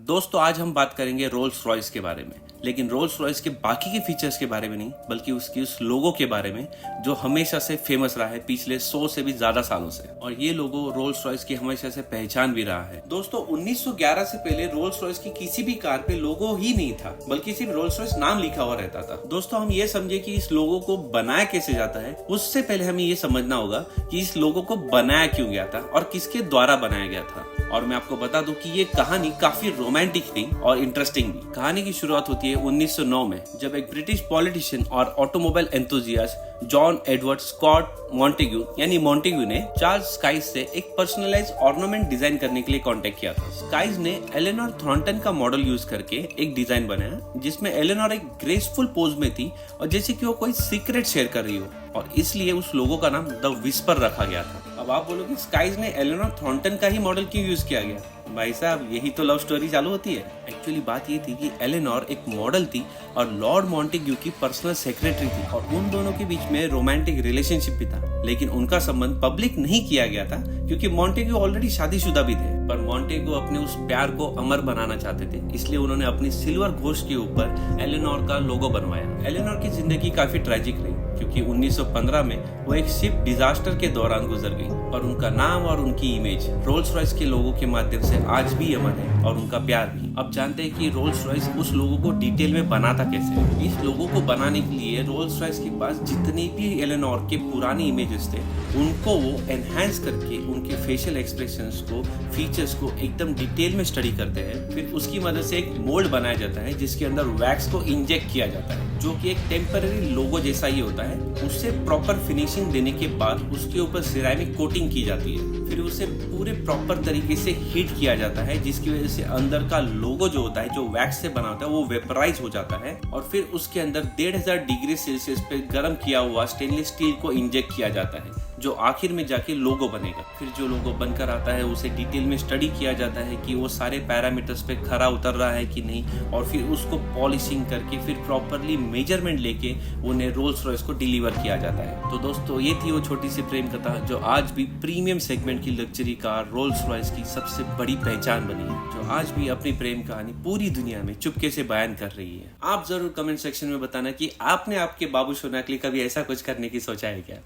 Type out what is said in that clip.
दोस्तों आज हम बात करेंगे रोल्स रॉयस के बारे में, लेकिन रोल्स रॉयस के बाकी के फीचर्स के बारे में नहीं, बल्कि उसकी उस लोगो के बारे में जो हमेशा से फेमस रहा है पिछले 100 से भी ज्यादा सालों से। और ये लोगो रोल्स रॉयस की हमेशा से पहचान भी रहा है। दोस्तों 1911 से पहले रोल्स रॉयस की किसी भी कार पे लोगो ही नहीं था, बल्कि सिर्फ रोल्स रॉयस नाम लिखा हुआ रहता था। दोस्तों हम ये समझे कि इस लोगो को बनाया कैसे जाता है, उससे पहले हमें ये समझना होगा कि इस लोगो को बनाया क्यों गया था और किसके द्वारा बनाया गया था। और मैं आपको बता दूं कि ये कहानी काफी रोमांटिक थी और इंटरेस्टिंग भी। कहानी की शुरुआत होती है 1909 में, जब एक ब्रिटिश पॉलिटिशियन और automobile enthusiast John Edward Scott Montagu यानी मॉन्टेग्यू ने चार्ल्स स्काइज से एक पर्सनलाइज्ड ऑर्नामेंट डिजाइन करने के लिए कांटेक्ट किया था। स्काइज ने एलेनोर थॉर्नटन का मॉडल यूज करके एक डिजाइन बनाया जिसमें एलेनोर एक ग्रेसफुल पोज में थी और जैसे कि वो कोई सीक्रेट शेयर कर रही हो, और इसलिए उस लोगो का नाम द विस्पर रखा गया था। अब आप बोलोगे स्काइज ने एलेनोर थॉर्नटन का ही मॉडल क्यों यूज किया गया? भाई साहब यही तो लव स्टोरी चालू होती है। एक्चुअली बात ये थी कि एलेनोर एक मॉडल थी और लॉर्ड मॉन्टेग्यू की पर्सनल सेक्रेटरी थी, और उन दोनों के बीच में रोमांटिक रिलेशनशिप भी था। लेकिन उनका संबंध पब्लिक नहीं किया गया था क्योंकि मॉन्टेग्यू ऑलरेडी शादीशुदा भी थे। पर मॉन्टेग्यू अपने उस प्यार को अमर बनाना चाहते थे, इसलिए उन्होंने अपनी सिल्वर घोष के ऊपर एलेनोर का लोगो बनवाया। एलेनोर की जिंदगी काफी ट्रेजिक रही क्योंकि 1915 में वो एक शिप डिजास्टर के दौरान गुजर गई, और उनका नाम और उनकी इमेज रोल्स रॉयस के लोगों के माध्यम से आज भी अमर है, और उनका प्यार भी। अब जानते हैं कि रोल्स रॉयस उस लोगों को डिटेल में बनाता कैसे। इस लोगों को बनाने के लिए रोल्स रॉयस के पास जितनी भी एलेनोर के पुराने इमेजेस थे उनको वो एनहांस करके उनके फेशियल एक्सप्रेशंस को, फीचर्स को एकदम डिटेल में स्टडी करते हैं। फिर उसकी मदद से एक मोल्ड बनाया जाता है जिसके अंदर वैक्स को इंजेक्ट किया जाता है, जो कि एक टेम्पररी लोगो जैसा ही होता है। उससे प्रॉपर फिनिशिंग देने के बाद उसके ऊपर सिरेमिक कोटिंग की जाती है। फिर उसे पूरे प्रॉपर तरीके से हीट किया जाता है, जिसकी वजह से अंदर का लोगो जो होता है, जो वैक्स से बना होता है, वो वेपराइज हो जाता है। और फिर उसके अंदर 1500 डिग्री सेल्सियस पे गर्म किया हुआ स्टेनलेस स्टील को इंजेक्ट किया जाता है, जो आखिर में जाके लोगो बनेगा। फिर जो लोगो बनकर आता है उसे डिटेल में स्टडी किया जाता है कि वो सारे पैरामीटर्स पे खरा उतर रहा है कि नहीं, और फिर उसको पॉलिशिंग करके फिर प्रॉपरली मेजरमेंट लेके उन्हें रोल्स रॉयस को डिलीवर किया जाता है। तो दोस्तों ये थी वो छोटी सी प्रेम कथा जो आज भी प्रीमियम सेगमेंट की लग्जरी कार रोल्स रॉयस की सबसे बड़ी पहचान बनी है, जो आज भी अपनी प्रेम कहानी पूरी दुनिया में चुपके से बयान कर रही है। आप जरूर कमेंट सेक्शन में बताना कि आपने आपके बाबू सोना के लिए कभी ऐसा कुछ करने की सोचा है क्या।